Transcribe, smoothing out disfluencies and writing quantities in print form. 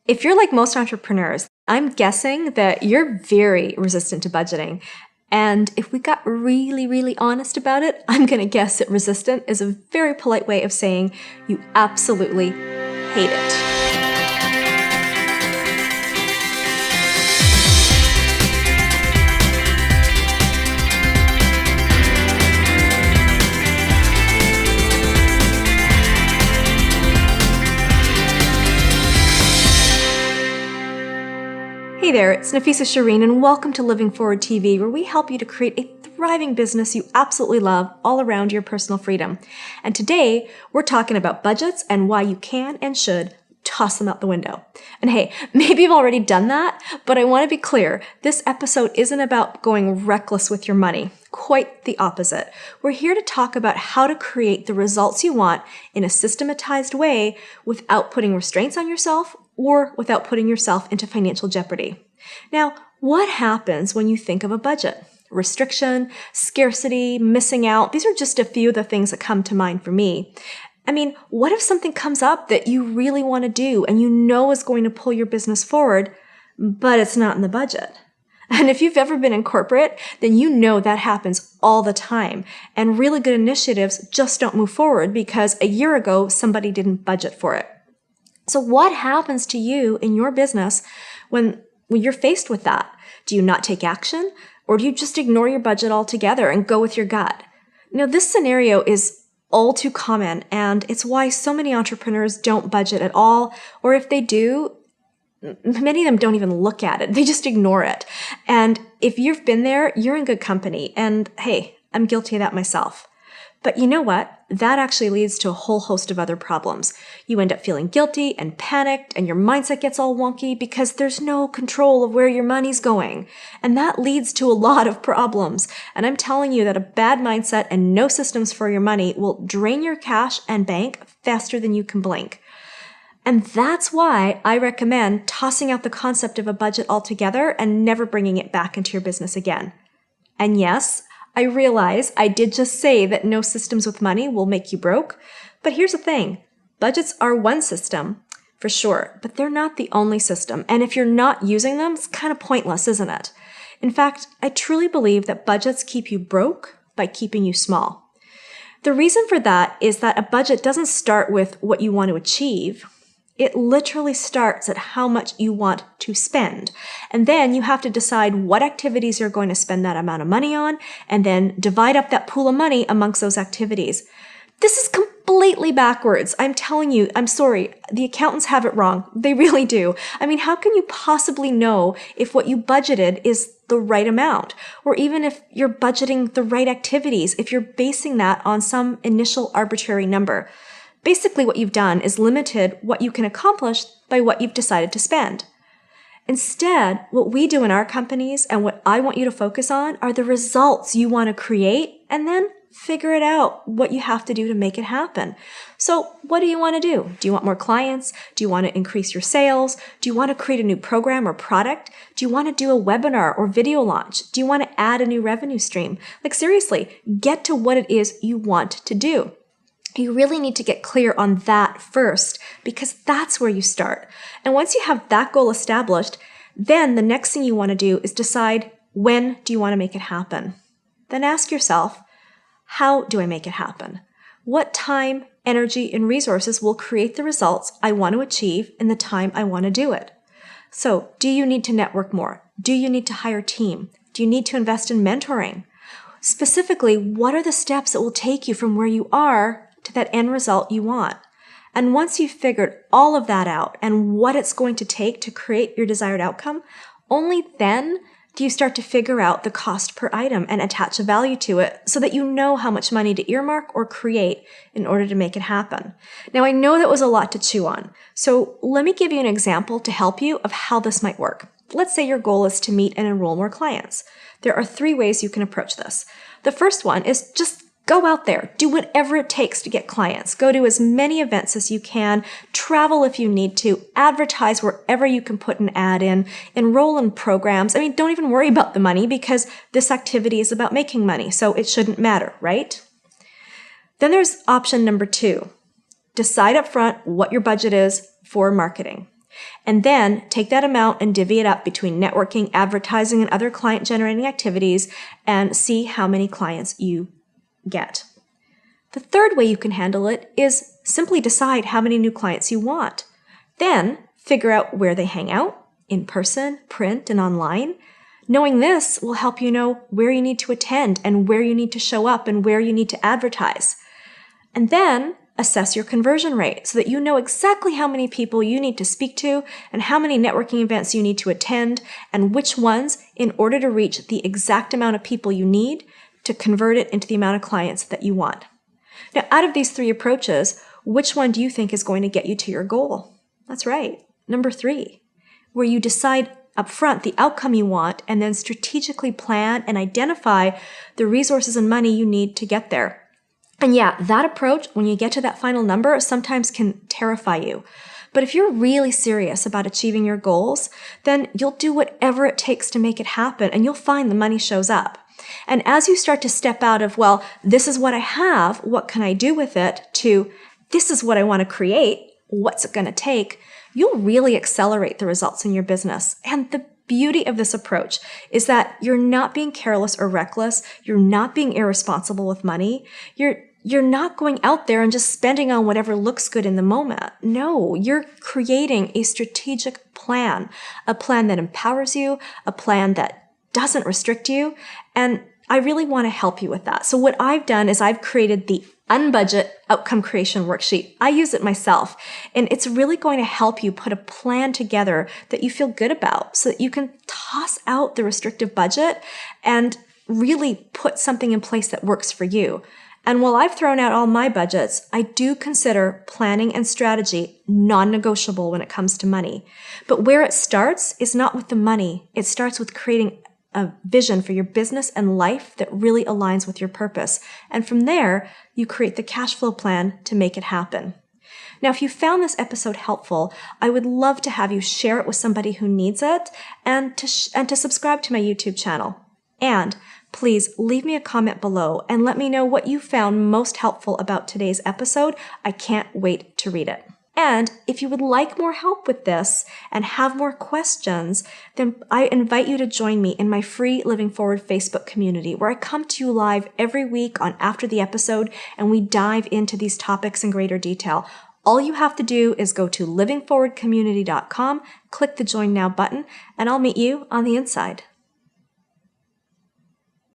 If you're like most entrepreneurs, I'm guessing that you're very resistant to budgeting. And if we got really, really honest about it, I'm going to guess that resistant is a very polite way of saying you absolutely hate it. Hey there, it's Nafissa Shireen, and welcome to Living Forward TV, where we help you to create a thriving business you absolutely love all around your personal freedom. And today, we're talking about budgets and why you can and should toss them out the window. And hey, maybe you've already done that, but I want to be clear, this episode isn't about going reckless with your money. Quite the opposite. We're here to talk about how to create the results you want in a systematized way without putting restraints on yourself or without putting yourself into financial jeopardy. Now, what happens when you think of a budget? Restriction, scarcity, missing out, these are just a few of the things that come to mind for me. I mean, what if something comes up that you really want to do and you know is going to pull your business forward, but it's not in the budget? And if you've ever been in corporate, then you know that happens all the time. And really good initiatives just don't move forward because a year ago, somebody didn't budget for it. So what happens to you in your business when you're faced with that? Do you not take action, or do you just ignore your budget altogether and go with your gut? Now, this scenario is all too common, and it's why so many entrepreneurs don't budget at all, or if they do, many of them don't even look at it. They just ignore it. And if you've been there, you're in good company. And hey, I'm guilty of that myself. But you know what? That actually leads to a whole host of other problems. You end up feeling guilty and panicked, and your mindset gets all wonky because there's no control of where your money's going. And that leads to a lot of problems. And I'm telling you that a bad mindset and no systems for your money will drain your cash and bank faster than you can blink. And that's why I recommend tossing out the concept of a budget altogether and never bringing it back into your business again. And yes, I realize I did just say that no systems with money will make you broke, but here's the thing. Budgets are one system, for sure, but they're not the only system. And if you're not using them, it's kind of pointless, isn't it? In fact, I truly believe that budgets keep you broke by keeping you small. The reason for that is that a budget doesn't start with what you want to achieve. It literally starts at how much you want to spend. And then you have to decide what activities you're going to spend that amount of money on, and then divide up that pool of money amongst those activities. This is completely backwards. I'm telling you, I'm sorry. The accountants have it wrong. They really do. I mean, how can you possibly know if what you budgeted is the right amount? Or even if you're budgeting the right activities, if you're basing that on some initial arbitrary number? Basically, what you've done is limited what you can accomplish by what you've decided to spend. Instead, what we do in our companies and what I want you to focus on are the results you want to create, and then figure it out what you have to do to make it happen. So what do you want to do? Do you want more clients? Do you want to increase your sales? Do you want to create a new program or product? Do you want to do a webinar or video launch? Do you want to add a new revenue stream? Like seriously, get to what it is you want to do. You really need to get clear on that first, because that's where you start. And once you have that goal established, then the next thing you want to do is decide, when do you want to make it happen? Then ask yourself, how do I make it happen? What time, energy, and resources will create the results I want to achieve in the time I want to do it? So, do you need to network more? Do you need to hire a team? Do you need to invest in mentoring? Specifically, what are the steps that will take you from where you are to that end result you want? And once you've figured all of that out and what it's going to take to create your desired outcome, only then do you start to figure out the cost per item and attach a value to it so that you know how much money to earmark or create in order to make it happen. Now, I know that was a lot to chew on, so let me give you an example to help you of how this might work. Let's say your goal is to meet and enroll more clients. There are 3 ways you can approach this. The first one is just go out there, do whatever it takes to get clients. Go to as many events as you can, travel if you need to, advertise wherever you can put an ad in, enroll in programs. I mean, don't even worry about the money because this activity is about making money, so it shouldn't matter, right? Then there's option number 2. Decide up front what your budget is for marketing. And then take that amount and divvy it up between networking, advertising, and other client-generating activities and see how many clients you get. The third way you can handle it is simply decide how many new clients you want. Then figure out where they hang out, in person, print, and online. Knowing this will help you know where you need to attend and where you need to show up and where you need to advertise. And then assess your conversion rate so that you know exactly how many people you need to speak to and how many networking events you need to attend and which ones in order to reach the exact amount of people you need to convert it into the amount of clients that you want. Now, out of these three approaches, which one do you think is going to get you to your goal? That's right, number 3, where you decide upfront the outcome you want and then strategically plan and identify the resources and money you need to get there. And yeah, that approach, when you get to that final number, sometimes can terrify you. But if you're really serious about achieving your goals, then you'll do whatever it takes to make it happen and you'll find the money shows up. And as you start to step out of, well, this is what I have, what can I do with it, to this is what I want to create, what's it going to take, you'll really accelerate the results in your business. And the beauty of this approach is that you're not being careless or reckless. You're not being irresponsible with money. You're not going out there and just spending on whatever looks good in the moment. No, you're creating a strategic plan, a plan that empowers you, a plan that doesn't restrict you. And I really want to help you with that. So what I've done is I've created the Unbudget Outcome Creation Worksheet. I use it myself, and it's really going to help you put a plan together that you feel good about so that you can toss out the restrictive budget and really put something in place that works for you. And while I've thrown out all my budgets, I do consider planning and strategy non-negotiable when it comes to money. But where it starts is not with the money. It starts with creating a vision for your business and life that really aligns with your purpose. And from there, you create the cash flow plan to make it happen. Now, if you found this episode helpful, I would love to have you share it with somebody who needs it and to subscribe to my YouTube channel. And please leave me a comment below and let me know what you found most helpful about today's episode. I can't wait to read it. And if you would like more help with this and have more questions, then I invite you to join me in my free Living Forward Facebook community, where I come to you live every week on After the Episode, and we dive into these topics in greater detail. All you have to do is go to livingforwardcommunity.com, click the Join Now button, and I'll meet you on the inside.